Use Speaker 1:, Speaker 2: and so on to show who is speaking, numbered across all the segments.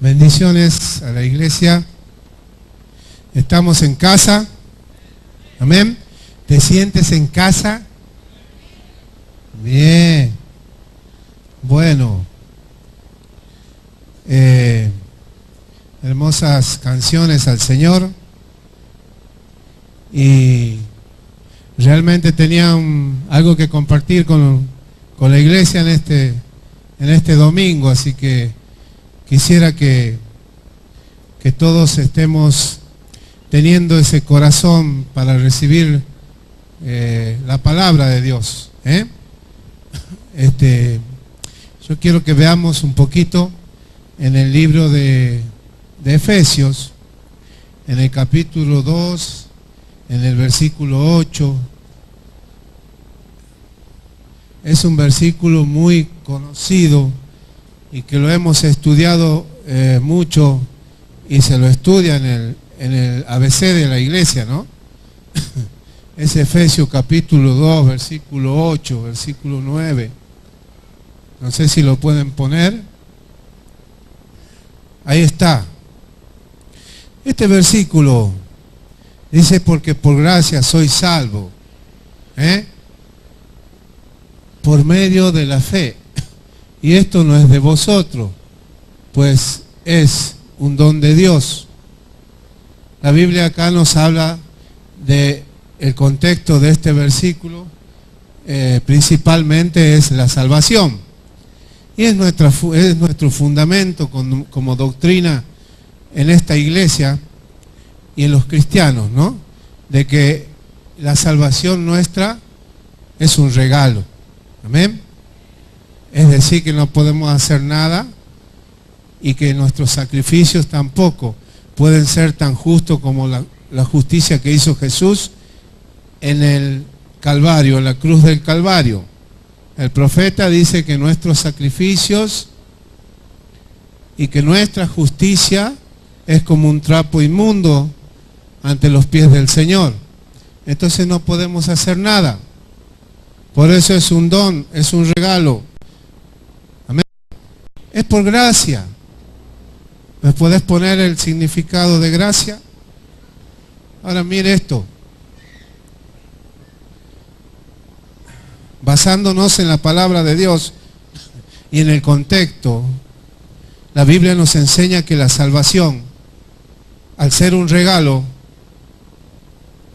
Speaker 1: Bendiciones a la iglesia. Estamos en casa. Amén. ¿Te sientes en casa? Bien. Bueno. Hermosas canciones al Señor. Y realmente tenía algo que compartir con la iglesia en este domingo, así que quisiera que todos estemos teniendo ese corazón para recibir la palabra de Dios. Yo quiero que veamos un poquito en el libro de Efesios, en el capítulo 2, en el versículo 8. Es un versículo muy conocido y que lo hemos estudiado mucho, y se lo estudia en el ABC de la iglesia, ¿no? Es Efesios capítulo 2, versículo 8, versículo 9. No sé si lo pueden poner. Ahí está. Este versículo dice: porque por gracia soy salvo, por medio de la fe. Y esto no es de vosotros, pues es un don de Dios. La Biblia acá nos habla de el contexto de este versículo, principalmente es la salvación. Y es nuestro fundamento como doctrina en esta iglesia y en los cristianos, ¿no? De que la salvación nuestra es un regalo. Amén. Es decir, que no podemos hacer nada y que nuestros sacrificios tampoco pueden ser tan justos como la justicia que hizo Jesús en el Calvario, en la cruz del Calvario. El profeta dice que nuestros sacrificios y que nuestra justicia es como un trapo inmundo ante los pies del Señor. Entonces no podemos hacer nada. Por eso es un don, es un regalo. Amén. Es por gracia. ¿Me puedes poner el significado de gracia? Ahora mire esto. Basándonos en la palabra de Dios y en el contexto, la Biblia nos enseña que la salvación, al ser un regalo,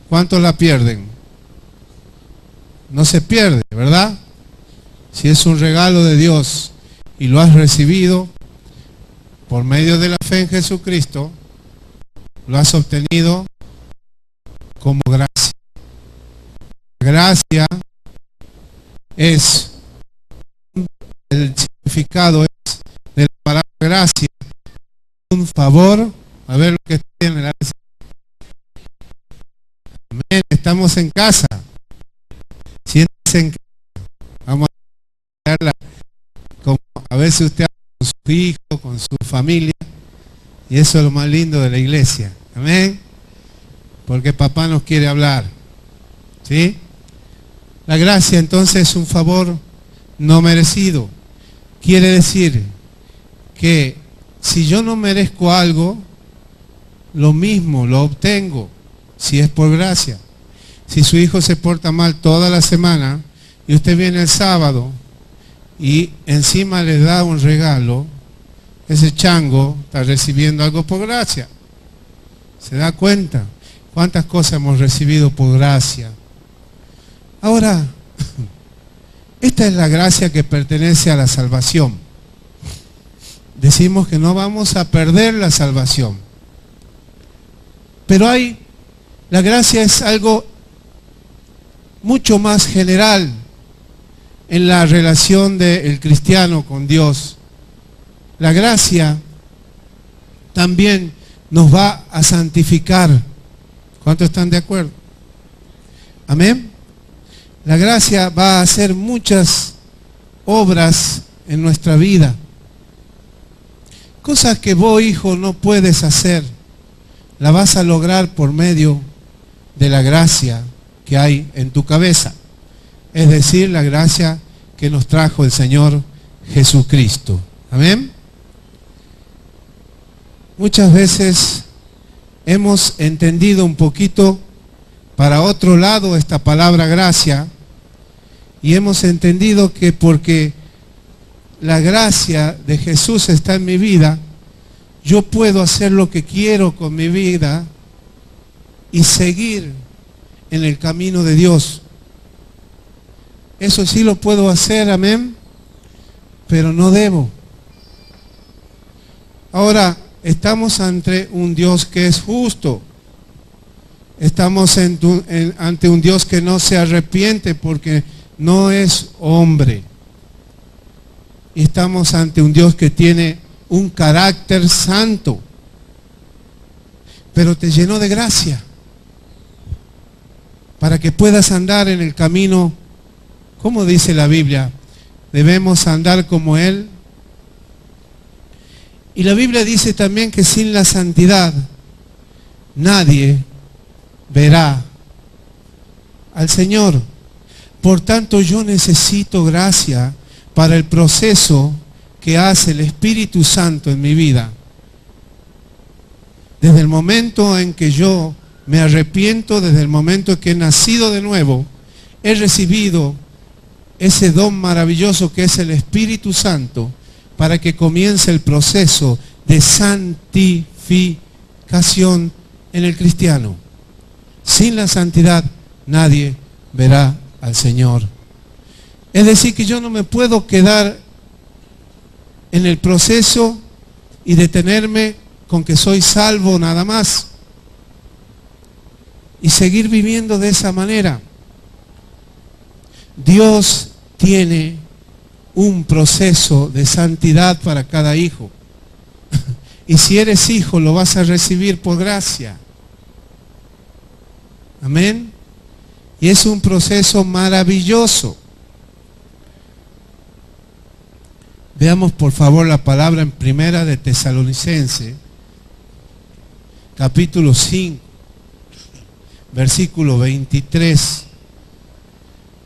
Speaker 1: ¿cuántos la pierden? No se pierde, ¿verdad? Si es un regalo de Dios y lo has recibido por medio de la fe en Jesucristo, lo has obtenido como gracia. Gracia es, el significado es de la palabra gracia, un favor. A ver lo que tiene. Amén. Estamos en casa. Siéntese en casa. Vamos a verla como a veces usted habla con su hijo, con su familia, y eso es lo más lindo de la iglesia. Amén. Porque papá nos quiere hablar. ¿Sí? La gracia entonces es un favor no merecido. Quiere decir que si yo no merezco algo, lo mismo lo obtengo si es por gracia. Si su hijo se porta mal toda la semana y usted viene el sábado y encima le da un regalo, ese chango está recibiendo algo por gracia. ¿Se da cuenta? ¿Cuántas cosas hemos recibido por gracia? Ahora, esta es la gracia que pertenece a la salvación. Decimos que no vamos a perder la salvación. Pero la gracia es algo mucho más general en la relación del cristiano con Dios. La gracia también nos va a santificar. ¿Cuántos están de acuerdo? Amén. La gracia va a hacer muchas obras en nuestra vida. Cosas que vos, hijo, no puedes hacer, la vas a lograr por medio de la gracia que hay en tu cabeza. Es decir, la gracia que nos trajo el Señor Jesucristo. Amén. muchas veces hemos entendido un poquito para otro lado esta palabra gracia, y hemos entendido que porque la gracia de Jesús está en mi vida, yo puedo hacer lo que quiero con mi vida y seguir en el camino de Dios. Eso sí lo puedo hacer, amén, pero no debo. Ahora, estamos ante un Dios que es justo. Estamos ante un Dios que no se arrepiente porque no es hombre. Y estamos ante un Dios que tiene un carácter santo, pero te llenó de gracia para que puedas andar en el camino, como dice la Biblia, debemos andar como Él. Y la Biblia dice también que sin la santidad nadie verá al Señor. Por tanto, yo necesito gracia para el proceso que hace el Espíritu Santo en mi vida. Desde el momento en que yo me arrepiento, desde el momento en que he nacido de nuevo, he recibido ese don maravilloso que es el Espíritu Santo para que comience el proceso de santificación en el cristiano. Sin la santidad nadie verá al Señor. Es decir, que yo no me puedo quedar en el proceso y detenerme con que soy salvo nada más y seguir viviendo de esa manera. Dios tiene un proceso de santidad para cada hijo. Y si eres hijo, lo vas a recibir por gracia. Amén. Y es un proceso maravilloso. Veamos por favor la palabra en Primera de Tesalonicenses, capítulo 5, versículo 23.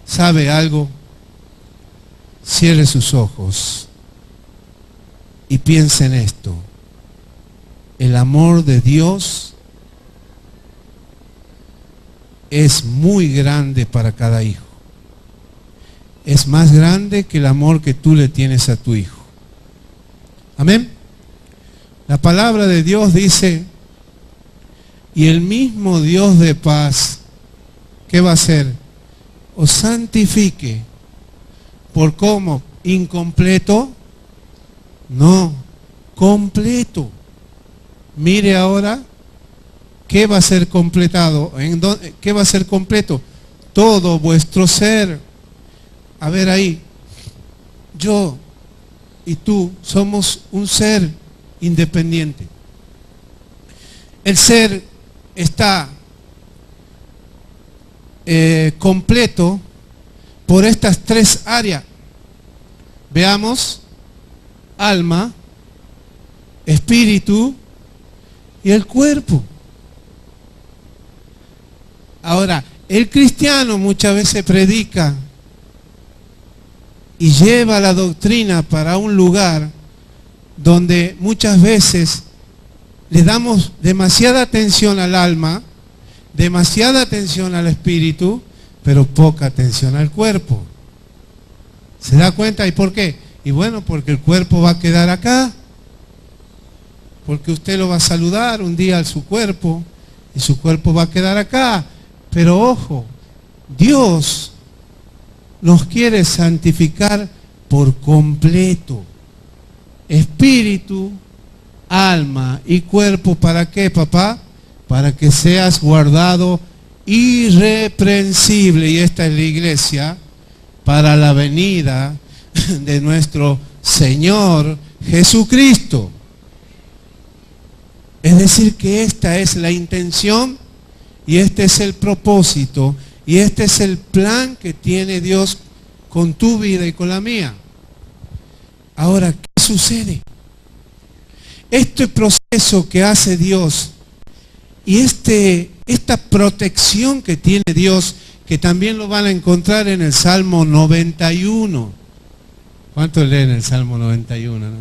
Speaker 1: ¿Sabe algo? Cierre sus ojos y piense en esto. El amor de Dios es muy grande para cada hijo. Es más grande que el amor que tú le tienes a tu hijo. Amén. La palabra de Dios dice, y el mismo Dios de paz, ¿qué va a hacer? Os santifique. ¿Por cómo? ¿Incompleto? No, completo. Mire ahora, ¿qué va a ser completado? ¿Qué va a ser completo? Todo vuestro ser. A ver ahí, yo y tú somos un ser independiente. El ser está completo por estas tres áreas. Veamos: alma, espíritu y el cuerpo. Ahora, el cristiano muchas veces predica y lleva la doctrina para un lugar donde muchas veces le damos demasiada atención al alma, demasiada atención al espíritu, pero poca atención al cuerpo. ¿Se da cuenta? ¿Y por qué? Y bueno, porque el cuerpo va a quedar acá, porque usted lo va a saludar un día a su cuerpo y su cuerpo va a quedar acá. Pero ojo, Dios nos quiere santificar por completo. Espíritu, alma y cuerpo, ¿para qué, papá? Para que seas guardado irreprensible, y esta es la iglesia, para la venida de nuestro Señor Jesucristo. Es decir, que esta es la intención y este es el propósito y este es el plan que tiene Dios con tu vida y con la mía. Ahora, ¿qué sucede? Este proceso que hace Dios y esta protección que tiene Dios, que también lo van a encontrar en el Salmo 91. ¿Cuántos leen el Salmo 91? ¿No?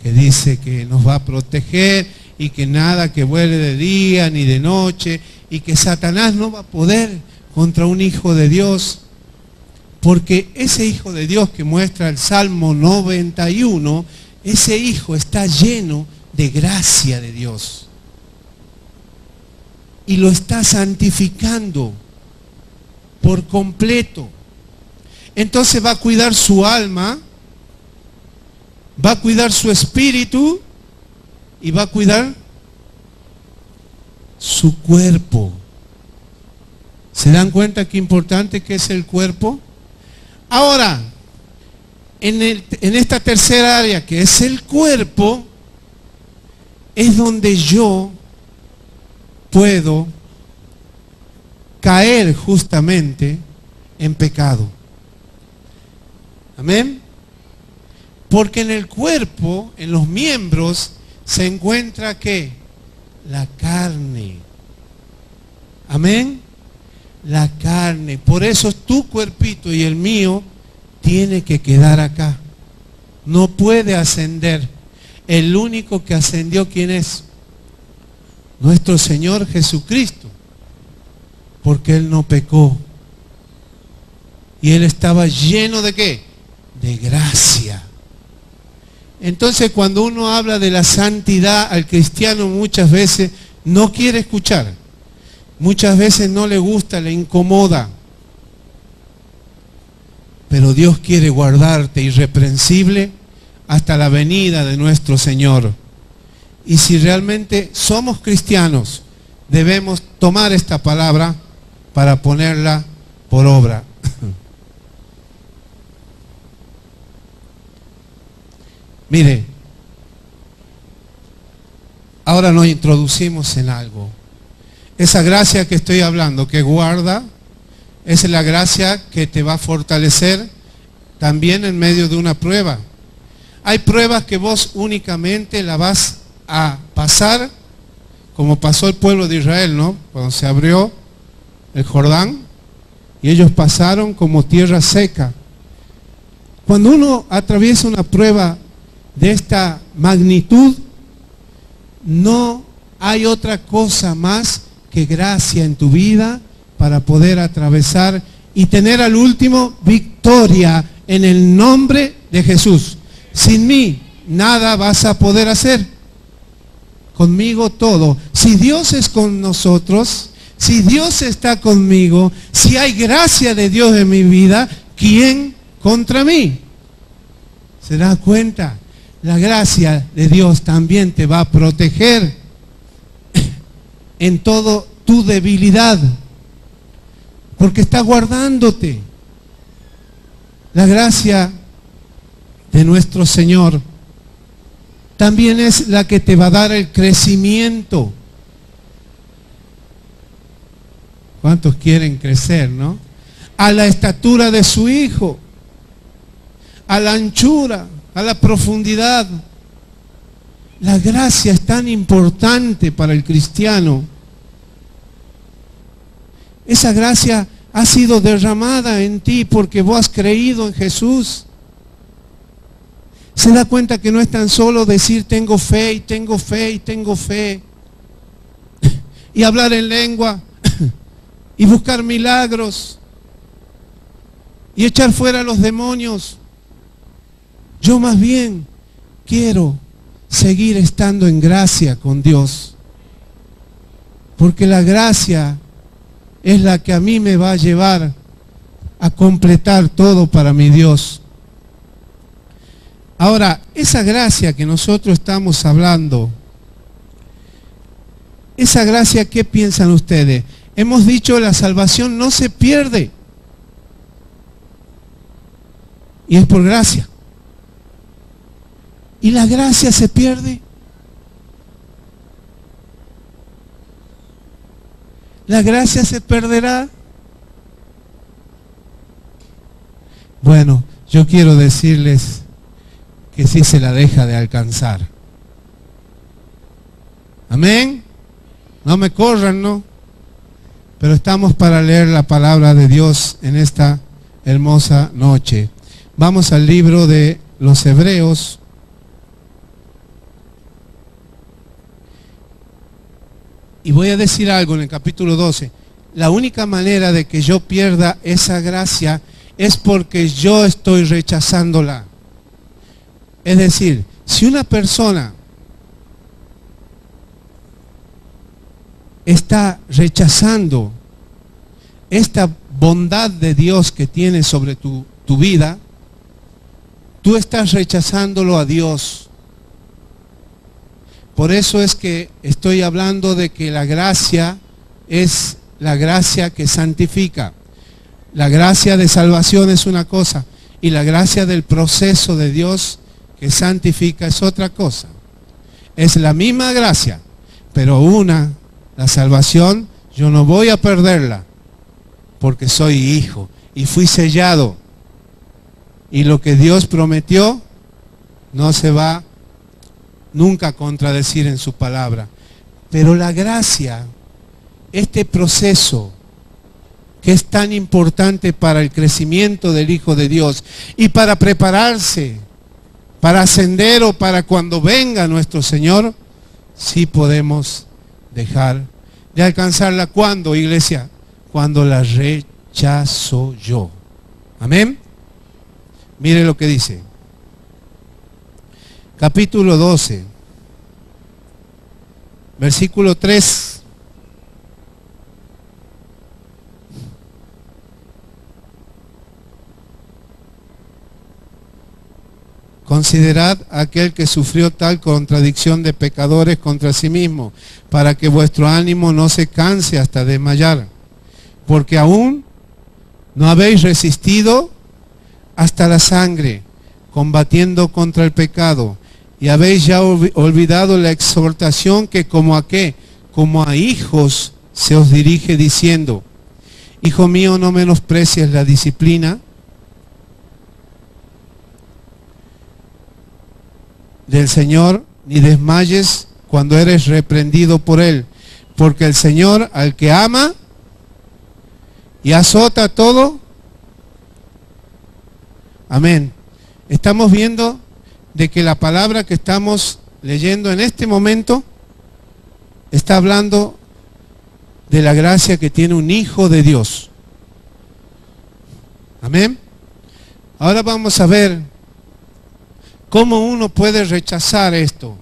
Speaker 1: que dice que nos va a proteger y que nada que vuele de día ni de noche y que Satanás no va a poder contra un hijo de Dios, porque ese hijo de Dios que muestra el Salmo 91, ese hijo está lleno de gracia de Dios y lo está santificando por completo. Entonces va a cuidar su alma, va a cuidar su espíritu y va a cuidar su cuerpo. ¿Se dan cuenta qué importante que es el cuerpo? Ahora, en esta tercera área que es el cuerpo, es donde yo puedo caer justamente en pecado. Amén. Porque en el cuerpo, en los miembros, se encuentra ¿qué? La carne. Amén. La carne. Por eso tu cuerpito y el mío tiene que quedar acá. No puede ascender. El único que ascendió, ¿quién es? Nuestro Señor Jesucristo. Porque Él no pecó. Y Él estaba lleno ¿de qué? De gracia. Entonces cuando uno habla de la santidad, al cristiano muchas veces no quiere escuchar. Muchas veces no le gusta, le incomoda. Pero Dios quiere guardarte irreprensible hasta la venida de nuestro Señor. Y si realmente somos cristianos, debemos tomar esta palabra para ponerla por obra. Mire, ahora nos introducimos en algo. Esa gracia que estoy hablando, que guarda, es la gracia que te va a fortalecer también en medio de una prueba. Hay pruebas que vos únicamente la vas a pasar, como pasó el pueblo de Israel, ¿no? Cuando se abrió el Jordán, y ellos pasaron como tierra seca. Cuando uno atraviesa una prueba de esta magnitud, no hay otra cosa más que gracia en tu vida para poder atravesar y tener al último victoria en el nombre de Jesús. Sin mí nada vas a poder hacer. Conmigo todo. Si Dios es con nosotros, si Dios está conmigo, si hay gracia de Dios en mi vida, ¿quién contra mí? ¿Se da cuenta? La gracia de Dios también te va a proteger en todo tu debilidad, porque está guardándote. La gracia de nuestro Señor también es la que te va a dar el crecimiento. ¿Cuántos quieren crecer, no? A la estatura de su Hijo, a la anchura, a la profundidad. La gracia es tan importante para el cristiano. Esa gracia ha sido derramada en ti porque vos has creído en Jesús. Se da cuenta que no es tan solo decir tengo fe y tengo fe y tengo fe y hablar en lengua y buscar milagros y echar fuera a los demonios. Yo más bien quiero seguir estando en gracia con Dios, porque la gracia es la que a mí me va a llevar a completar todo para mi Dios. Ahora, esa gracia que nosotros estamos hablando, esa gracia, ¿qué piensan ustedes? Hemos dicho, la salvación no se pierde, y es por gracia. ¿Y la gracia se pierde? ¿La gracia se perderá? Bueno, yo quiero decirles que sí se la deja de alcanzar. Amén. No me corran, ¿no? Pero estamos para leer la palabra de Dios en esta hermosa noche. Vamos al libro de los Hebreos. Y voy a decir algo en el capítulo 12. La única manera de que yo pierda esa gracia es porque yo estoy rechazándola. Es decir, si una persona está rechazando esta bondad de Dios que tiene sobre tu vida, tú estás rechazándolo a Dios. Por eso es que estoy hablando de que la gracia es la gracia que santifica. La gracia de salvación es una cosa y la gracia del proceso de Dios que santifica es otra cosa. Es la misma gracia, pero la salvación, yo no voy a perderla porque soy hijo y fui sellado. Y lo que Dios prometió no se va nunca a contradecir en su palabra. Pero la gracia, este proceso que es tan importante para el crecimiento del Hijo de Dios y para prepararse, para ascender o para cuando venga nuestro Señor, sí podemos dejar de alcanzarla. ¿Cuándo, iglesia? Cuando la rechazo yo. Amén. Mire lo que dice. Capítulo 12, versículo 3. Considerad aquel que sufrió tal contradicción de pecadores contra sí mismo, para que vuestro ánimo no se canse hasta desmayar, porque aún no habéis resistido hasta la sangre, combatiendo contra el pecado, y habéis ya olvidado la exhortación que como a qué, como a hijos se os dirige diciendo: Hijo mío, no menosprecies la disciplina del Señor, ni desmayes cuando eres reprendido por Él, porque el Señor al que ama y azota todo. Amén. Estamos viendo de que la palabra que estamos leyendo en este momento está hablando de la gracia que tiene un hijo de Dios. Amén. Ahora vamos a ver cómo uno puede rechazar esto.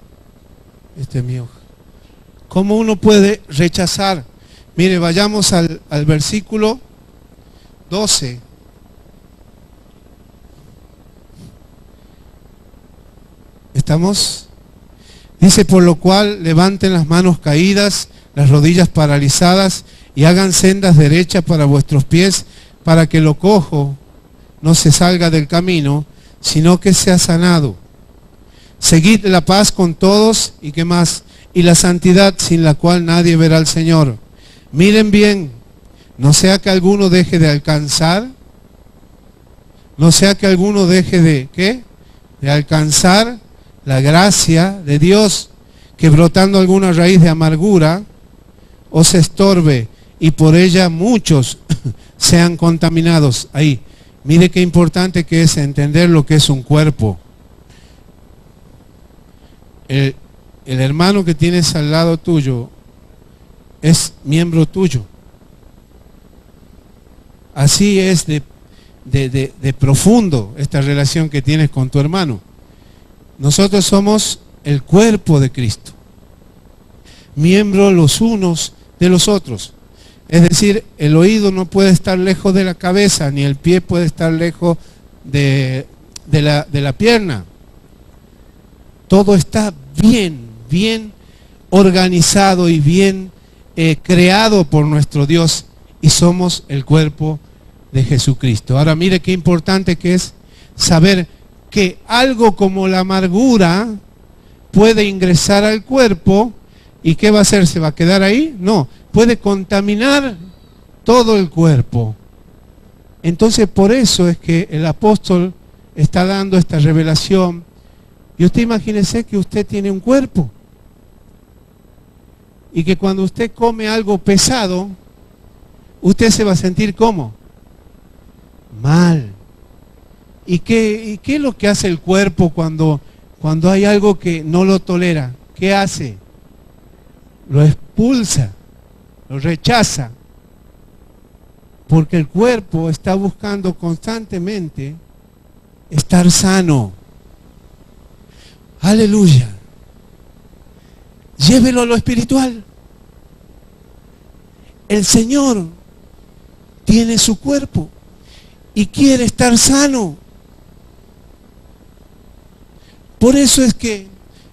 Speaker 1: Este es mi hoja. ¿Cómo uno puede rechazar? Mire, vayamos al versículo 12. ¿Estamos? Dice: por lo cual levanten las manos caídas, las rodillas paralizadas, y hagan sendas derechas para vuestros pies, para que lo cojo no se salga del camino, sino que sea sanado. Seguid la paz con todos, y qué más, y la santidad, sin la cual nadie verá al Señor. Miren bien, no sea que alguno deje de alcanzar, no sea que alguno deje de, ¿qué? De alcanzar la gracia de Dios, que brotando alguna raíz de amargura os estorbe, y por ella muchos sean contaminados. Ahí, mire qué importante que es entender lo que es un cuerpo. El hermano que tienes al lado tuyo es miembro tuyo. Así es de profundo esta relación que tienes con tu hermano. Nosotros somos el cuerpo de Cristo, miembros los unos de los otros. Es decir, el oído no puede estar lejos de la cabeza, ni el pie puede estar lejos de la pierna. Todo está bien organizado y bien creado por nuestro Dios, y somos el cuerpo de Jesucristo. Ahora mire qué importante que es saber que algo como la amargura puede ingresar al cuerpo, y ¿qué va a hacer? ¿Se va a quedar ahí? No, puede contaminar todo el cuerpo. Entonces por eso es que el apóstol está dando esta revelación. Y usted imagínese que usted tiene un cuerpo, y que cuando usted come algo pesado, usted se va a sentir ¿cómo? Mal. ¿Y qué es lo que hace el cuerpo cuando hay algo que no lo tolera? ¿Qué hace? Lo expulsa. lo rechaza, porque el cuerpo está buscando constantemente estar sano. Aleluya. Llévelo a lo espiritual. El Señor tiene su cuerpo y quiere estar sano. Por eso es que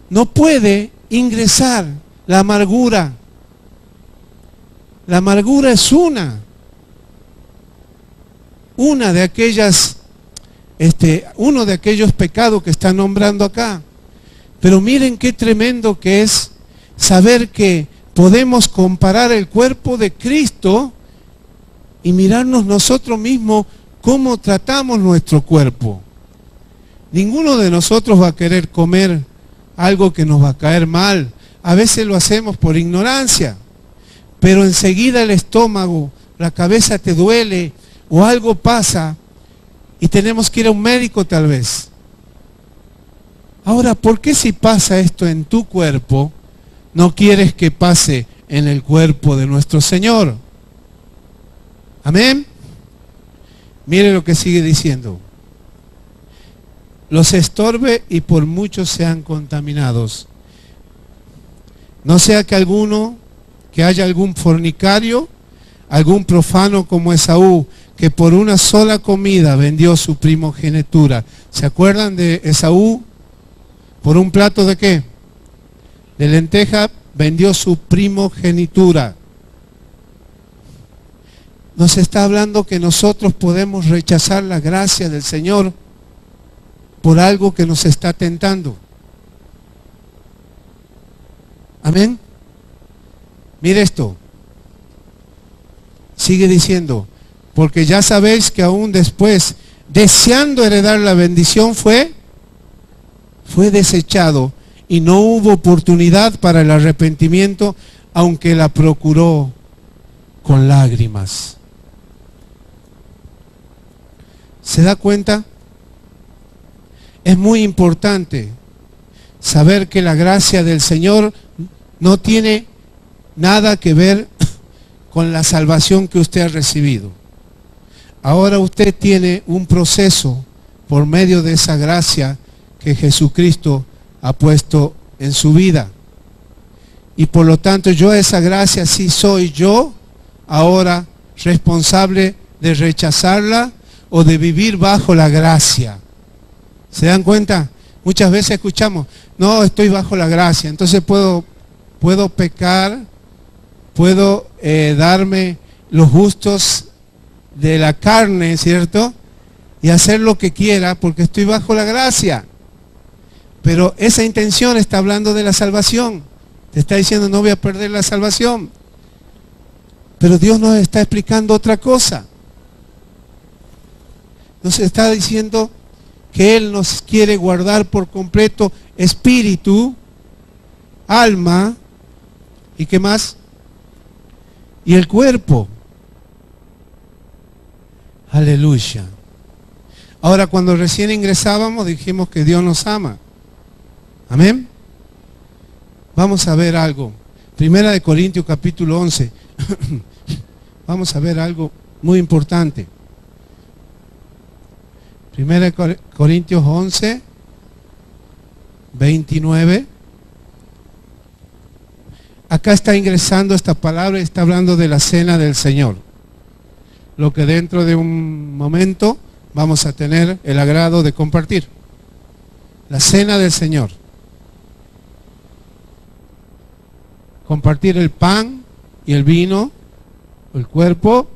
Speaker 1: no puede ingresar la amargura. La amargura es una de aquellas, uno de aquellos pecados que está nombrando acá. Pero miren qué tremendo que es saber que podemos comparar el cuerpo de Cristo y mirarnos nosotros mismos cómo tratamos nuestro cuerpo. Ninguno de nosotros va a querer comer algo que nos va a caer mal. A veces lo hacemos por ignorancia, pero enseguida el estómago, la cabeza te duele o algo pasa y tenemos que ir a un médico tal vez. Ahora, ¿por qué si pasa esto en tu cuerpo, no quieres que pase en el cuerpo de nuestro Señor? Amén. Mire lo que sigue diciendo. Los estorbe y por muchos sean contaminados. No sea que haya algún fornicario, algún profano como Esaú, que por una sola comida vendió su primogenitura. ¿Se acuerdan de Esaú? ¿Por un plato de qué? De lenteja vendió su primogenitura. Nos está hablando que nosotros podemos rechazar la gracia del Señor por algo que nos está tentando. Amén. Mire esto. Sigue diciendo, porque ya sabéis que aún después, deseando heredar la bendición, fue desechado y no hubo oportunidad para el arrepentimiento, aunque la procuró con lágrimas. ¿Se da cuenta? Es muy importante saber que la gracia del Señor no tiene nada que ver con la salvación que usted ha recibido. Ahora usted tiene un proceso por medio de esa gracia que Jesucristo ha puesto en su vida. Y por lo tanto yo esa gracia sí soy yo ahora responsable de rechazarla o de vivir bajo la gracia. ¿Se dan cuenta? Muchas veces escuchamos, no, estoy bajo la gracia, entonces puedo pecar, puedo darme los gustos de la carne, ¿cierto? Y hacer lo que quiera porque estoy bajo la gracia. Pero esa intención está hablando de la salvación. Te está diciendo, no voy a perder la salvación. Pero Dios nos está explicando otra cosa. Nos está diciendo que Él nos quiere guardar por completo espíritu, alma, ¿y qué más? Y el cuerpo. Aleluya. Ahora, cuando recién ingresábamos, dijimos que Dios nos ama. Amén. Vamos a ver algo. Primera de Corintios capítulo 11. Vamos a ver algo muy importante. Primera de Corintios 11, 29. Acá está ingresando esta palabra y está hablando de la cena del Señor. Lo que dentro de un momento vamos a tener el agrado de compartir. La cena del Señor. Compartir el pan y el vino, el cuerpo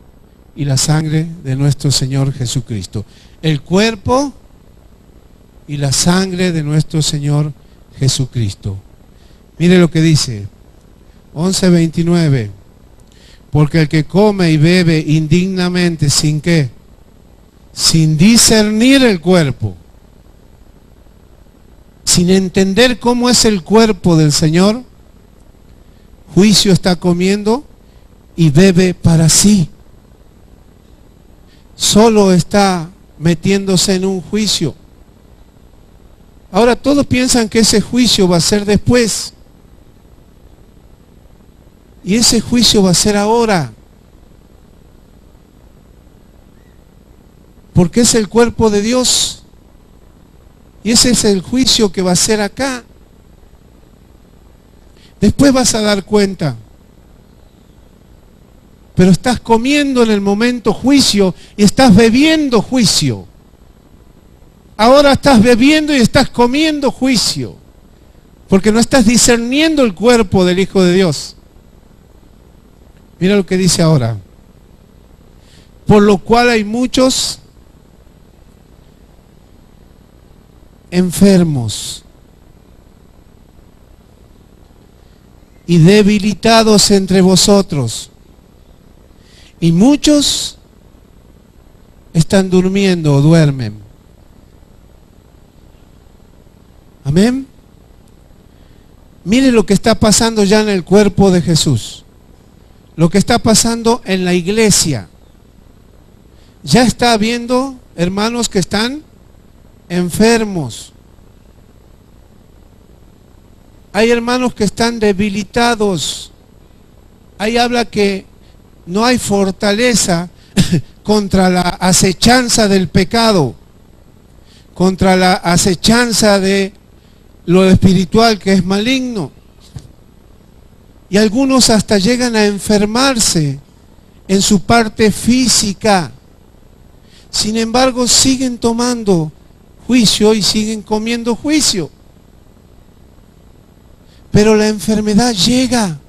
Speaker 1: y la sangre de nuestro Señor Jesucristo. El cuerpo y la sangre de nuestro Señor Jesucristo. Mire lo que dice 11:29. Porque el que come y bebe indignamente, ¿sin qué? Sin discernir el cuerpo, sin entender cómo es el cuerpo del Señor, juicio está comiendo y bebe para sí. Solo está metiéndose en un juicio. Ahora todos piensan que ese juicio va a ser después. Y ese juicio va a ser ahora. Porque es el cuerpo de Dios. Y ese es el juicio que va a ser acá. Después vas a dar cuenta. Pero estás comiendo en el momento juicio y estás bebiendo juicio. Ahora estás bebiendo y estás comiendo juicio. Porque no estás discerniendo el cuerpo del Hijo de Dios. Mira lo que dice ahora. Por lo cual hay muchos enfermos y debilitados entre vosotros, y muchos están durmiendo o duermen. Amén. Mire lo que está pasando ya en el cuerpo de Jesús, lo que está pasando en la iglesia. Ya está habiendo hermanos que están enfermos. Hay hermanos que están debilitados. Ahí habla que no hay fortaleza contra la acechanza del pecado, contra la acechanza de lo espiritual que es maligno. Y algunos hasta llegan a enfermarse en su parte física. Sin embargo, siguen tomando juicio y siguen comiendo juicio. Pero la enfermedad llega,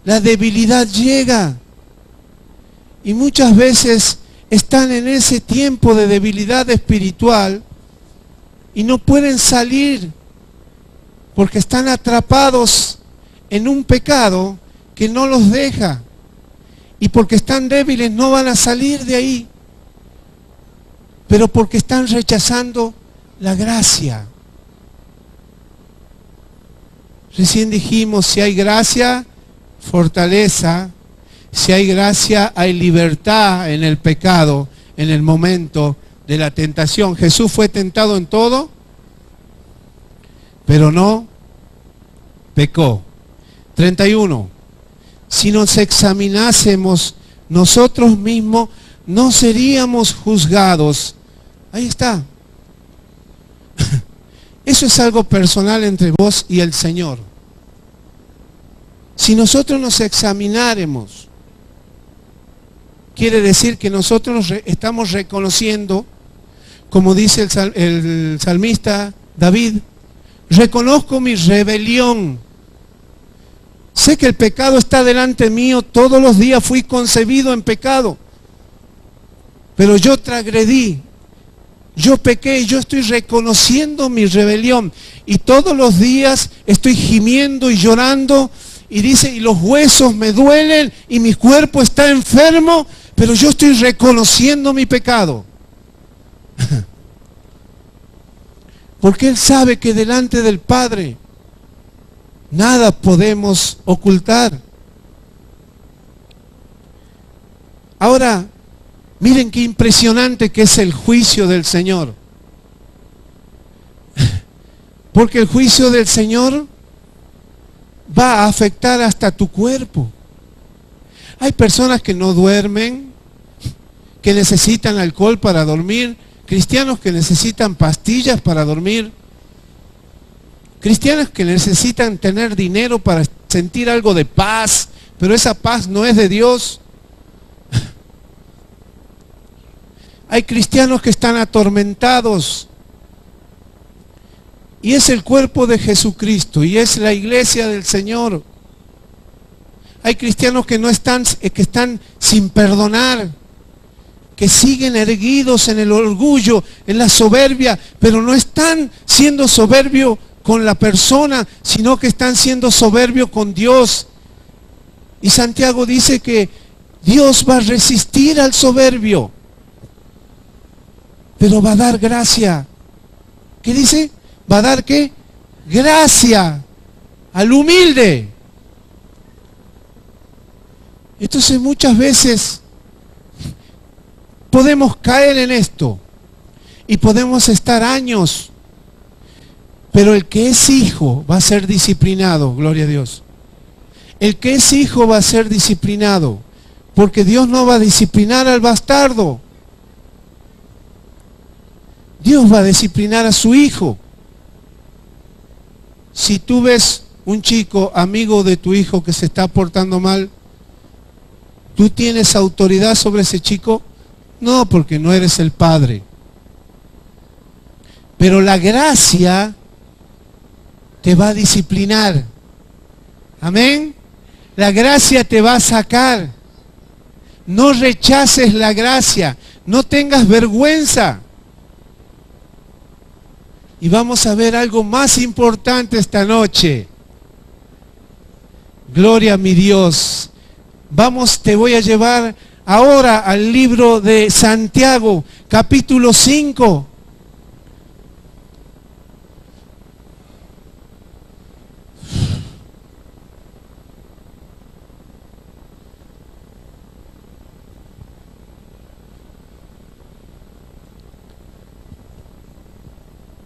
Speaker 1: la debilidad llega, y muchas veces están en ese tiempo de debilidad espiritual y no pueden salir porque están atrapados en un pecado que no los deja, y porque están débiles no van a salir de ahí, pero porque están rechazando la gracia. Recién dijimos, si hay gracia, fortaleza. Si hay gracia, hay libertad en el pecado, en el momento de la tentación. Jesús fue tentado en todo, pero no pecó. 31. Si nos examinásemos nosotros mismos, no seríamos juzgados. Ahí está. Eso es algo personal entre vos y el Señor. Si nosotros nos examináremos, quiere decir que nosotros estamos reconociendo, como dice el salmista David, reconozco mi rebelión. Sé que el pecado está delante mío, todos los días fui concebido en pecado, pero yo transgredí, yo pequé, yo estoy reconociendo mi rebelión, y todos los días estoy gimiendo y llorando, y dice, y los huesos me duelen, y mi cuerpo está enfermo, pero yo estoy reconociendo mi pecado. Porque Él sabe que delante del Padre nada podemos ocultar. Ahora, miren qué impresionante que es el juicio del Señor. Porque el juicio del Señor va a afectar hasta tu cuerpo. Hay personas que no duermen, que necesitan alcohol para dormir, cristianos que necesitan pastillas para dormir, cristianos que necesitan tener dinero para sentir algo de paz, pero esa paz no es de Dios. Hay cristianos que están atormentados, y es el cuerpo de Jesucristo, y es la iglesia del Señor. Hay cristianos que están sin perdonar, que siguen erguidos en el orgullo, en la soberbia, pero no están siendo soberbios con la persona, sino que están siendo soberbios con Dios. Y Santiago dice que Dios va a resistir al soberbio, pero va a dar gracia. ¿Qué dice? ¿Va a dar qué? Gracia al humilde. Entonces muchas veces podemos caer en esto y podemos estar años, pero el que es hijo va a ser disciplinado, gloria a Dios. El que es hijo va a ser disciplinado, porque Dios no va a disciplinar al bastardo. Dios va a disciplinar a su hijo. Si tú ves un chico amigo de tu hijo que se está portando mal, ¿tú tienes autoridad sobre ese chico? No, porque no eres el padre. Pero la gracia te va a disciplinar. Amén. La gracia te va a sacar. No rechaces la gracia. No tengas vergüenza. Y vamos a ver algo más importante esta noche. Gloria a mi Dios. Vamos, te voy a llevar ahora al libro de Santiago, capítulo 5.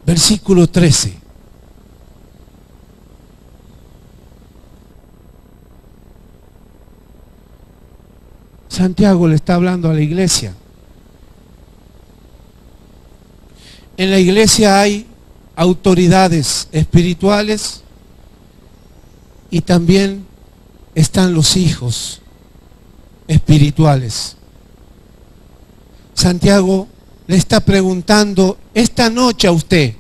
Speaker 1: Versículo 13. Santiago le está hablando a la iglesia. En la iglesia hay autoridades espirituales y también están los hijos espirituales. Santiago le está preguntando esta noche a usted,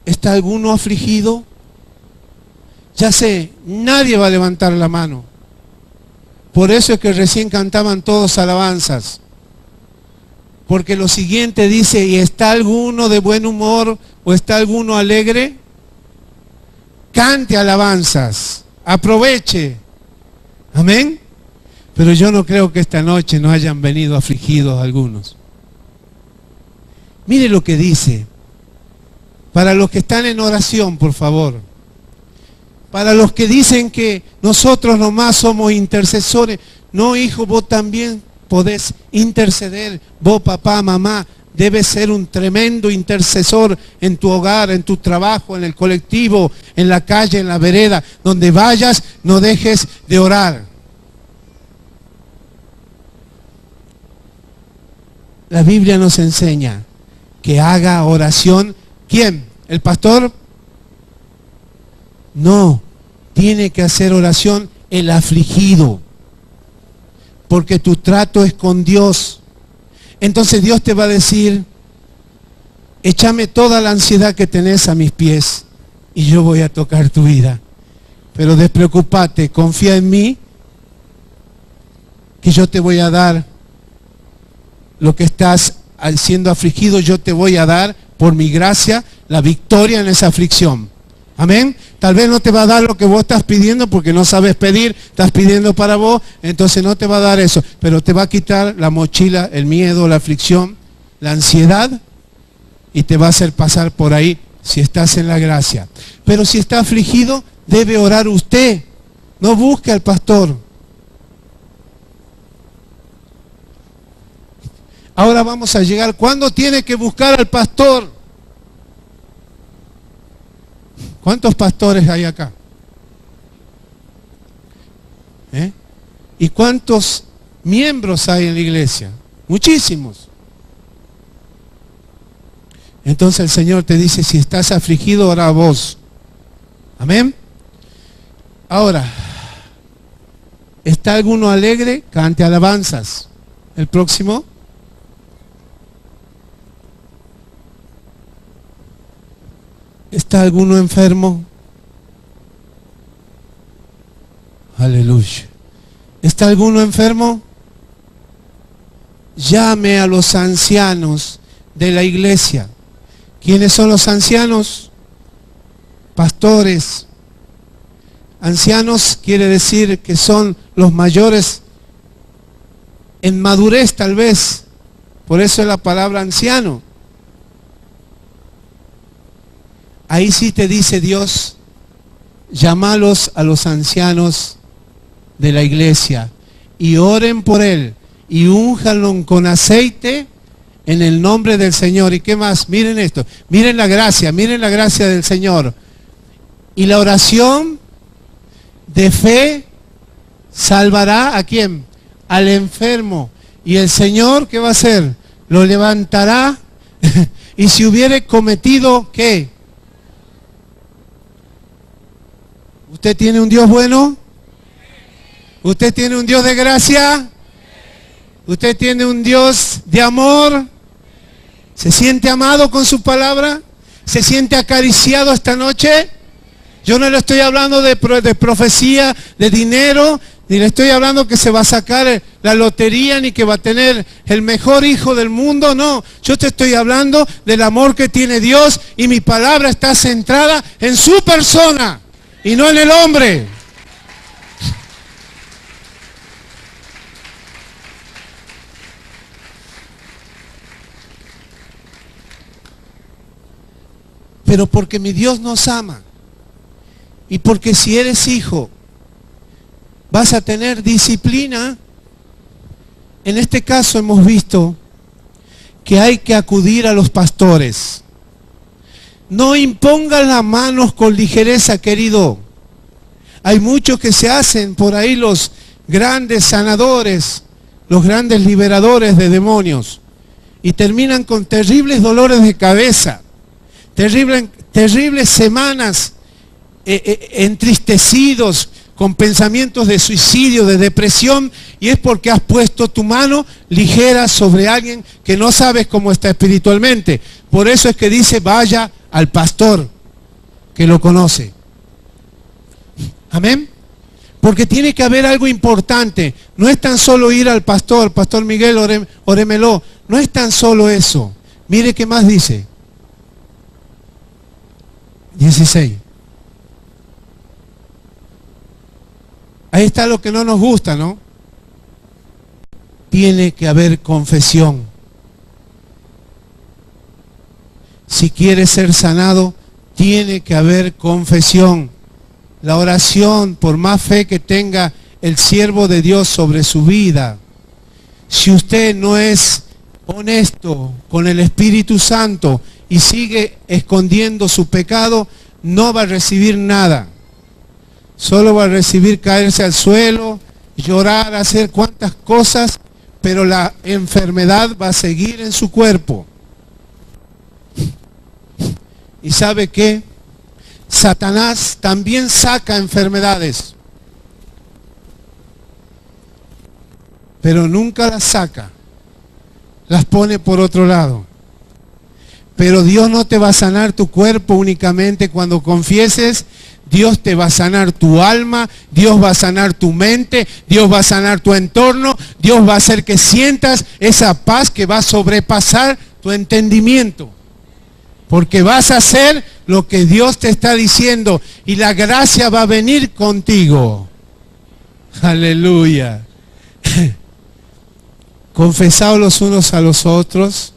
Speaker 1: ¿está alguno afligido? Ya sé, nadie va a levantar la mano. Por eso es que recién cantaban todos alabanzas. Porque lo siguiente dice, ¿y está alguno de buen humor o está alguno alegre? Cante alabanzas, aproveche. Amén. Pero yo no creo que esta noche no hayan venido afligidos algunos. Mire lo que dice. Para los que están en oración, por favor. Para los que dicen que nosotros nomás somos intercesores. No, hijo, vos también podés interceder. Vos, papá, mamá, debes ser un tremendo intercesor en tu hogar, en tu trabajo, en el colectivo, en la calle, en la vereda. Donde vayas, no dejes de orar. La Biblia nos enseña que haga oración. ¿Quién? ¿El pastor? No, tiene que hacer oración el afligido, porque tu trato es con Dios. Entonces Dios te va a decir, échame toda la ansiedad que tenés a mis pies y yo voy a tocar tu vida. Pero despreocúpate, confía en mí, que yo te voy a dar lo que estás siendo afligido. Yo te voy a dar, por mi gracia, la victoria en esa aflicción. Amén. Tal vez no te va a dar lo que vos estás pidiendo porque no sabes pedir, estás pidiendo para vos, entonces no te va a dar eso, pero te va a quitar la mochila, el miedo, la aflicción, la ansiedad, y te va a hacer pasar por ahí si estás en la gracia. Pero si está afligido, debe orar usted, no busque al pastor. Ahora vamos a llegar, ¿cuándo tiene que buscar al pastor? ¿Cuántos pastores hay acá? ¿Y cuántos miembros hay en la iglesia? Muchísimos. Entonces el Señor te dice, si estás afligido, ora a vos. Amén. Ahora, ¿está alguno alegre? Cante alabanzas. El próximo. ¿Está alguno enfermo? Aleluya. ¿Está alguno enfermo? Llame a los ancianos de la iglesia. ¿Quiénes son los ancianos? Pastores. Ancianos quiere decir que son los mayores en madurez, tal vez. Por eso es la palabra anciano. Ahí sí te dice Dios, llámalos a los ancianos de la iglesia y oren por él y únjanlo con aceite en el nombre del Señor. ¿Y qué más? Miren esto, miren la gracia del Señor. Y la oración de fe salvará ¿a quién? Al enfermo. Y el Señor, ¿qué va a hacer? Lo levantará. Y si hubiere cometido, ¿qué? ¿Usted tiene un Dios bueno? ¿Usted tiene un Dios de gracia? ¿Usted tiene un Dios de amor? ¿Se siente amado con su palabra? ¿Se siente acariciado esta noche? Yo no le estoy hablando de profecía, de dinero, ni le estoy hablando que se va a sacar la lotería, ni que va a tener el mejor hijo del mundo, no. Yo te estoy hablando del amor que tiene Dios y mi palabra está centrada en su persona y no en el hombre. Pero porque mi Dios nos ama y porque si eres hijo vas a tener disciplina. En este caso hemos visto que hay que acudir a los pastores. No impongan las manos con ligereza, querido. Hay muchos que se hacen por ahí los grandes sanadores, los grandes liberadores de demonios y terminan con terribles dolores de cabeza, terribles semanas entristecidos, con pensamientos de suicidio, de depresión, y es porque has puesto tu mano ligera sobre alguien que no sabes cómo está espiritualmente. Por eso es que dice, vaya al pastor, que lo conoce. Amén. Porque tiene que haber algo importante. No es tan solo ir al pastor, Pastor Miguel, órémelo. No es tan solo eso. Mire qué más dice. 16. Ahí está lo que no nos gusta, ¿no? Tiene que haber confesión. Si quiere ser sanado, tiene que haber confesión. La oración, por más fe que tenga el siervo de Dios sobre su vida, si usted no es honesto con el Espíritu Santo y sigue escondiendo su pecado, no va a recibir nada. Solo va a recibir caerse al suelo, llorar, hacer cuantas cosas, pero la enfermedad va a seguir en su cuerpo. ¿Y sabe qué? Satanás también saca enfermedades, pero nunca las saca, las pone por otro lado. Pero Dios no te va a sanar tu cuerpo únicamente cuando confieses. Dios te va a sanar tu alma, Dios va a sanar tu mente, Dios va a sanar tu entorno, Dios va a hacer que sientas esa paz que va a sobrepasar tu entendimiento. Porque vas a hacer lo que Dios te está diciendo y la gracia va a venir contigo. Aleluya. Confesaos los unos a los otros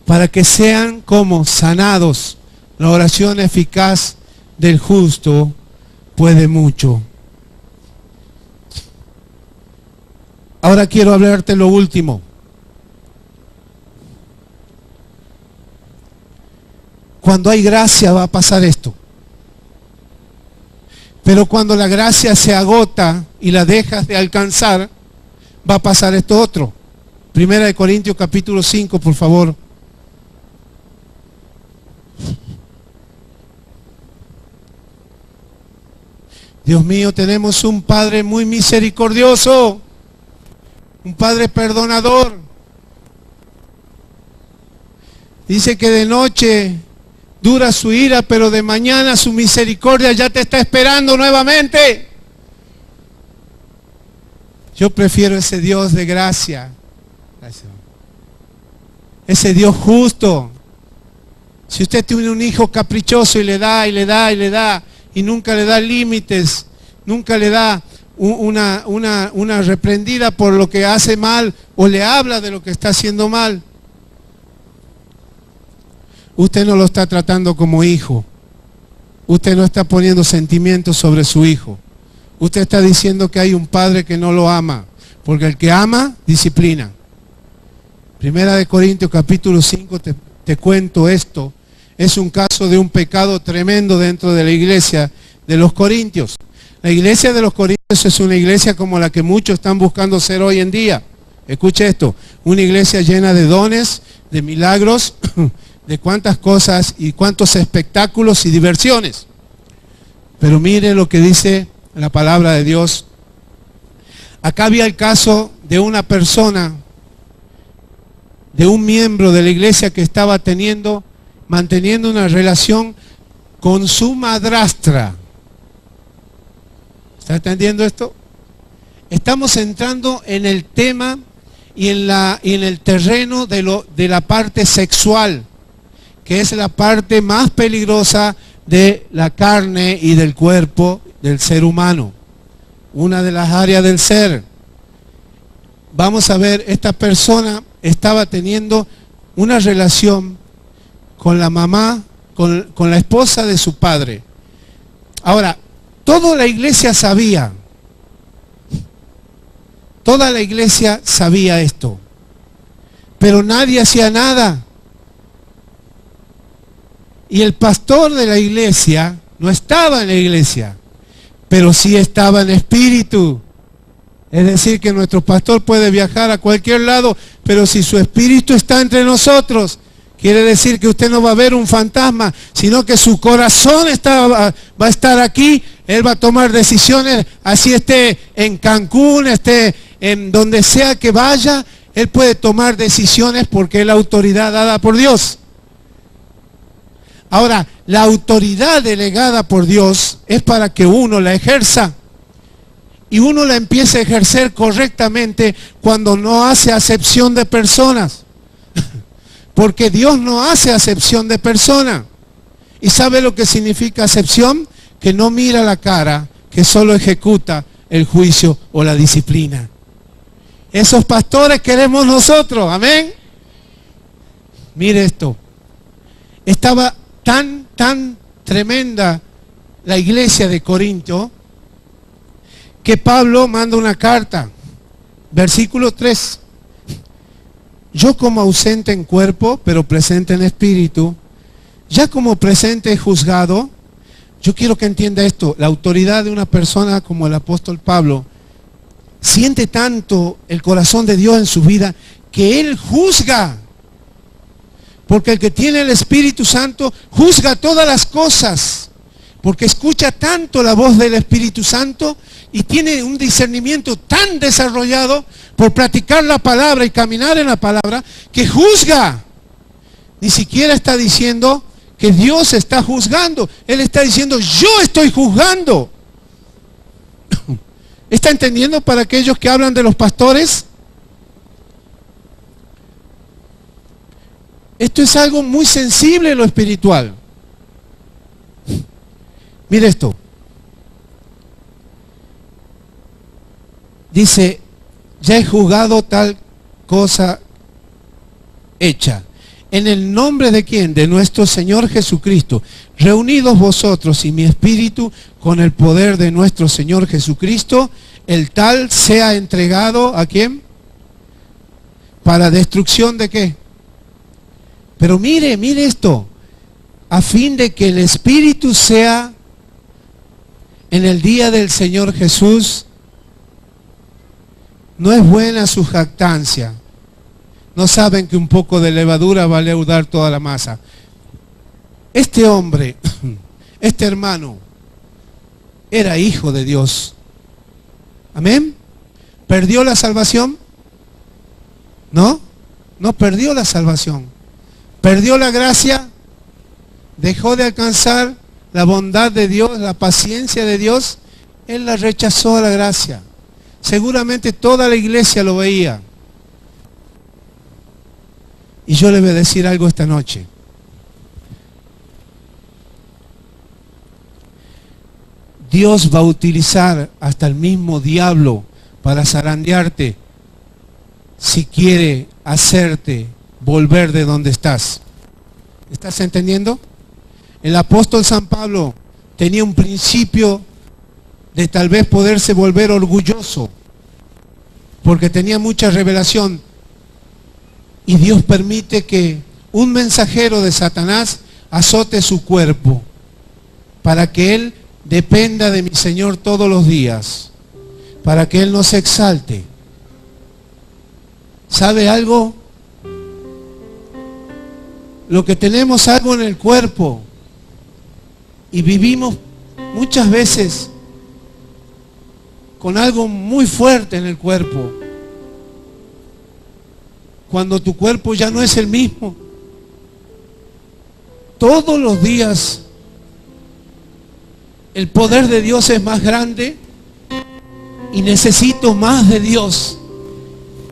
Speaker 1: para que sean como sanados. La oración eficaz del justo puede mucho. Ahora quiero hablarte lo último. Cuando hay gracia va a pasar esto. Pero cuando la gracia se agota y la dejas de alcanzar, va a pasar esto otro. Primera de Corintios capítulo 5, por favor. Dios mío, tenemos un Padre muy misericordioso, un Padre perdonador. Dice que de noche dura su ira, pero de mañana su misericordia ya te está esperando nuevamente. Yo prefiero ese Dios de gracia, ese Dios justo. Si usted tiene un hijo caprichoso y le da, y le da, y le da, y nunca le da límites, nunca le da una reprendida por lo que hace mal, o le habla de lo que está haciendo mal, usted no lo está tratando como hijo. Usted no está poniendo sentimientos sobre su hijo. Usted está diciendo que hay un padre que no lo ama, porque el que ama, disciplina. Primera de Corintios capítulo 5, te cuento esto. Es un caso de un pecado tremendo dentro de la iglesia de los Corintios. La iglesia de los Corintios es una iglesia como la que muchos están buscando ser hoy en día. Escuche esto, una iglesia llena de dones, de milagros, de cuántas cosas y cuántos espectáculos y diversiones. Pero mire lo que dice la palabra de Dios. Acá había el caso de una persona, de un miembro de la iglesia que estaba manteniendo una relación con su madrastra. ¿Está entendiendo esto? Estamos entrando en el tema y en el terreno de la parte sexual, que es la parte más peligrosa de la carne y del cuerpo del ser humano. Una de las áreas del ser. Vamos a ver, esta persona estaba teniendo una relación con la mamá, con la esposa de su padre. Ahora, toda la iglesia sabía esto, pero nadie hacía nada. Y el pastor de la iglesia no estaba en la iglesia, pero sí estaba en espíritu. Es decir, que nuestro pastor puede viajar a cualquier lado, pero si su espíritu está entre nosotros, quiere decir que usted no va a ver un fantasma, sino que su corazón va a estar aquí. Él va a tomar decisiones, así esté en Cancún, esté en donde sea que vaya, él puede tomar decisiones porque es la autoridad dada por Dios. Ahora, la autoridad delegada por Dios es para que uno la ejerza. Y uno la empieza a ejercer correctamente cuando no hace acepción de personas. Porque Dios no hace acepción de personas. ¿Y sabe lo que significa acepción? Que no mira la cara, que solo ejecuta el juicio o la disciplina. Esos pastores queremos nosotros, amén. Mire esto. Estaba tan tremenda la iglesia de Corinto que Pablo manda una carta, versículo 3. Yo como ausente en cuerpo, pero presente en espíritu, ya como presente he juzgado. Yo quiero que entienda esto, la autoridad de una persona como el apóstol Pablo, siente tanto el corazón de Dios en su vida, que él juzga. Porque el que tiene el Espíritu Santo juzga todas las cosas, porque escucha tanto la voz del Espíritu Santo y tiene un discernimiento tan desarrollado por practicar la palabra y caminar en la palabra, que juzga. Ni siquiera está diciendo que Dios está juzgando. Él está diciendo, yo estoy juzgando. ¿Está entendiendo para aquellos que hablan de los pastores? Esto es algo muy sensible en lo espiritual. Mire esto. Dice, ya he juzgado tal cosa hecha. ¿En el nombre de quién? De nuestro Señor Jesucristo. Reunidos vosotros y mi espíritu con el poder de nuestro Señor Jesucristo, el tal sea entregado, ¿a quién? ¿Para destrucción de qué? Pero mire esto, a fin de que el Espíritu sea en el día del Señor Jesús. No es buena su jactancia. No saben que un poco de levadura va a leudar toda la masa. Este hombre, este hermano, era hijo de Dios. Amén. ¿Perdió la salvación? No, no perdió la salvación. ¿Perdió la gracia? ¿Dejó de alcanzar la bondad de Dios, la paciencia de Dios? Él la rechazó, la gracia. Seguramente toda la iglesia lo veía. Y yo le voy a decir algo esta noche. Dios va a utilizar hasta el mismo diablo para zarandearte si quiere hacerte volver de donde estás. ¿Estás entendiendo? El apóstol San Pablo tenía un principio de tal vez poderse volver orgulloso, porque tenía mucha revelación, y Dios permite que un mensajero de Satanás azote su cuerpo, para que él dependa de mi Señor todos los días, para que Él no se exalte. ¿Sabe algo? Lo que tenemos algo en el cuerpo y vivimos muchas veces con algo muy fuerte en el cuerpo. Cuando tu cuerpo ya no es el mismo. Todos los días el poder de Dios es más grande y necesito más de Dios,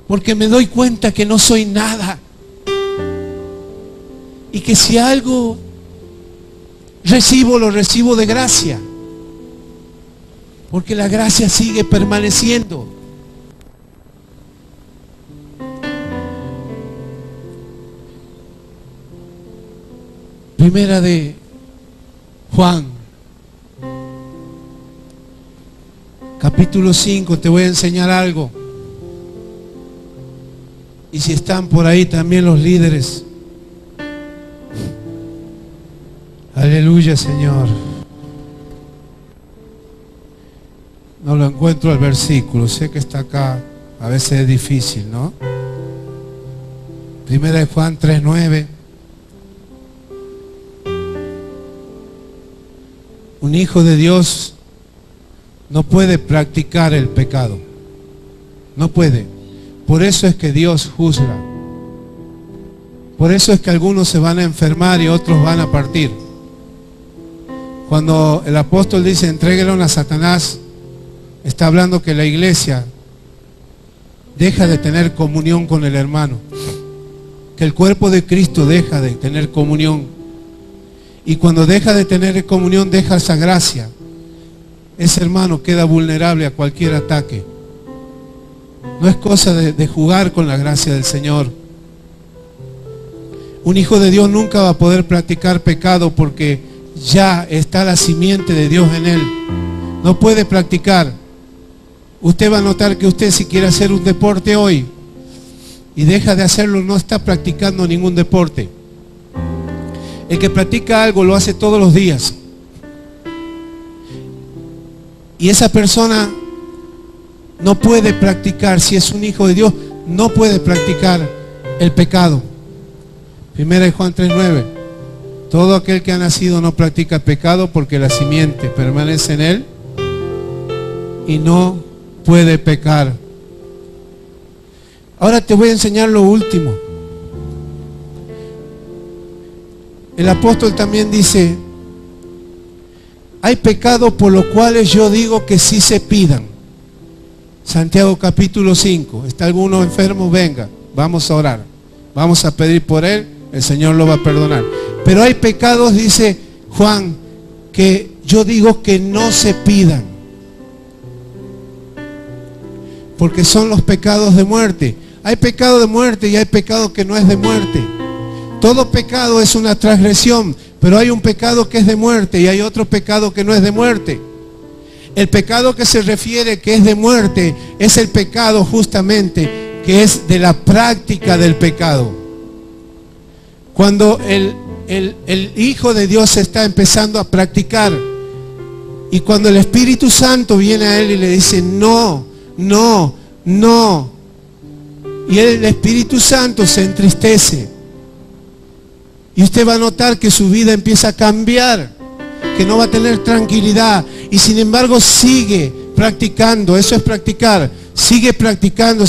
Speaker 1: porque me doy cuenta que no soy nada y que si algo recibo, lo recibo de gracia, porque la gracia sigue permaneciendo. Primera de Juan, capítulo 5, te voy a enseñar algo. Y si están por ahí también los líderes. Aleluya, Señor. No lo encuentro el versículo, sé que está acá, a veces es difícil, ¿no? Primera de Juan 3:9. Un hijo de Dios no puede practicar el pecado. No puede. Por eso es que Dios juzga. Por eso es que algunos se van a enfermar y otros van a partir. Cuando el apóstol dice entréguelo a Satanás, está hablando que la iglesia deja de tener comunión con el hermano. Que el cuerpo de Cristo deja de tener comunión. Y cuando deja de tener comunión, deja esa gracia. Ese hermano queda vulnerable a cualquier ataque. No es cosa de jugar con la gracia del Señor. Un hijo de Dios nunca va a poder practicar pecado porque ya está la simiente de Dios en él. No puede practicar. Usted va a notar que usted, si quiere hacer un deporte hoy y deja de hacerlo, no está practicando ningún deporte. El que practica algo lo hace todos los días. Y esa persona no puede practicar, si es un hijo de Dios, no puede practicar el pecado. Primera de Juan 3:9. Todo aquel que ha nacido no practica pecado porque la simiente permanece en él y no puede pecar. Ahora te voy a enseñar lo último. El apóstol también dice, hay pecados por los cuales yo digo que sí se pidan. Santiago capítulo 5. ¿Está alguno enfermo? Venga, vamos a orar. Vamos a pedir por él, el Señor lo va a perdonar. Pero hay pecados, dice Juan, que yo digo que no se pidan. Porque son los pecados de muerte. Hay pecado de muerte y hay pecado que no es de muerte. Todo pecado es una transgresión, pero hay un pecado que es de muerte y hay otro pecado que no es de muerte. El pecado que se refiere que es de muerte es el pecado justamente que es de la práctica del pecado. Cuando el Hijo de Dios está empezando a practicar y cuando el Espíritu Santo viene a él y le dice no, no, no, y el Espíritu Santo se entristece. Y usted va a notar que su vida empieza a cambiar, que no va a tener tranquilidad. Y sin embargo sigue practicando, eso es practicar. Sigue practicando,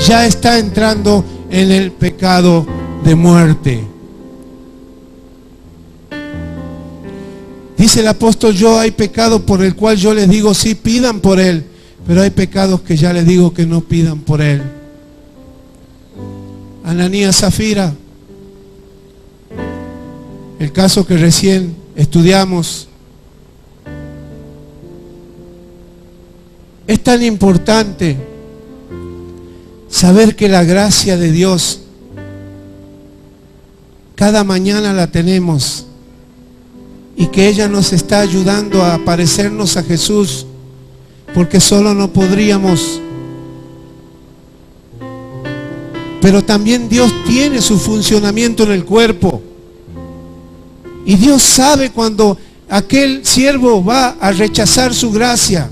Speaker 1: ya está entrando en el pecado de muerte. Dice el apóstol, hay pecado por el cual yo les digo sí, pidan por él. Pero hay pecados que ya les digo que no pidan por él. Ananías, Zafira. El caso que recién estudiamos. Es tan importante saber que la gracia de Dios cada mañana la tenemos y que ella nos está ayudando a parecernos a Jesús, porque solo no podríamos. Pero también Dios tiene su funcionamiento en el cuerpo. Y Dios sabe cuando aquel siervo va a rechazar su gracia.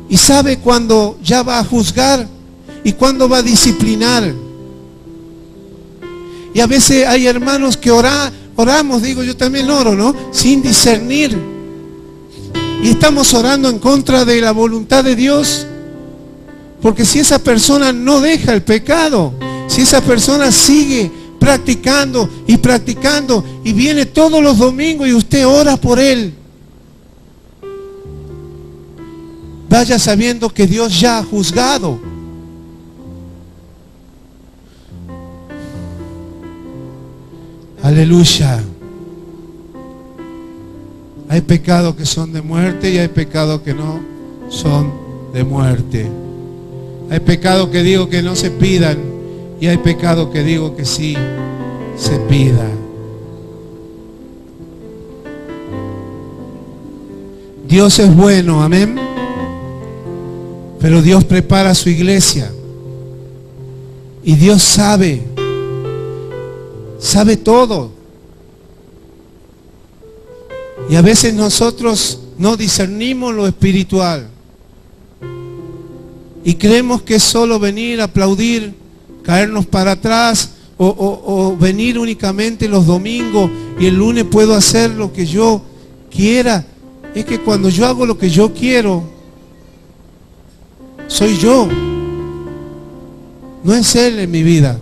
Speaker 1: Y sabe cuándo ya va a juzgar y cuándo va a disciplinar. Y a veces hay hermanos que oramos, digo, yo también oro, ¿no? Sin discernir. Y estamos orando en contra de la voluntad de Dios. Porque si esa persona no deja el pecado, si esa persona sigue practicando y viene todos los domingos y usted ora por él, vaya sabiendo que Dios ya ha juzgado. Aleluya. Hay pecados que son de muerte y hay pecados que no son de muerte. Hay pecados que digo que no se pidan y hay pecados que digo que sí se pida. Dios es bueno, amén. Pero Dios prepara su iglesia. Y Dios sabe todo. Y a veces nosotros no discernimos lo espiritual. Y creemos que es solo venir, aplaudir, caernos para atrás o venir únicamente los domingos y el lunes puedo hacer lo que yo quiera. Es que cuando yo hago lo que yo quiero, soy yo. No es Él en mi vida.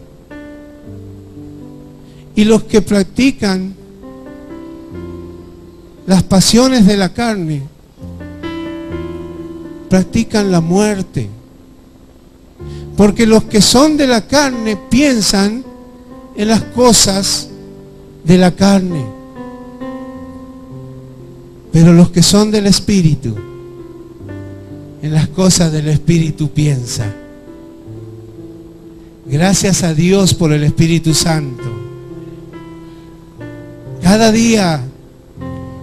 Speaker 1: Y los que practican las pasiones de la carne, practican la muerte. Porque los que son de la carne piensan en las cosas de la carne. Pero los que son del Espíritu, en las cosas del Espíritu piensan. Gracias a Dios por el Espíritu Santo. Cada día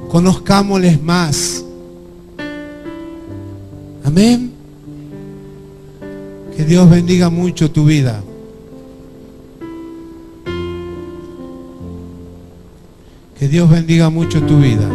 Speaker 1: conozcámosles más. Amén. Que Dios bendiga mucho tu vida. Que Dios bendiga mucho tu vida.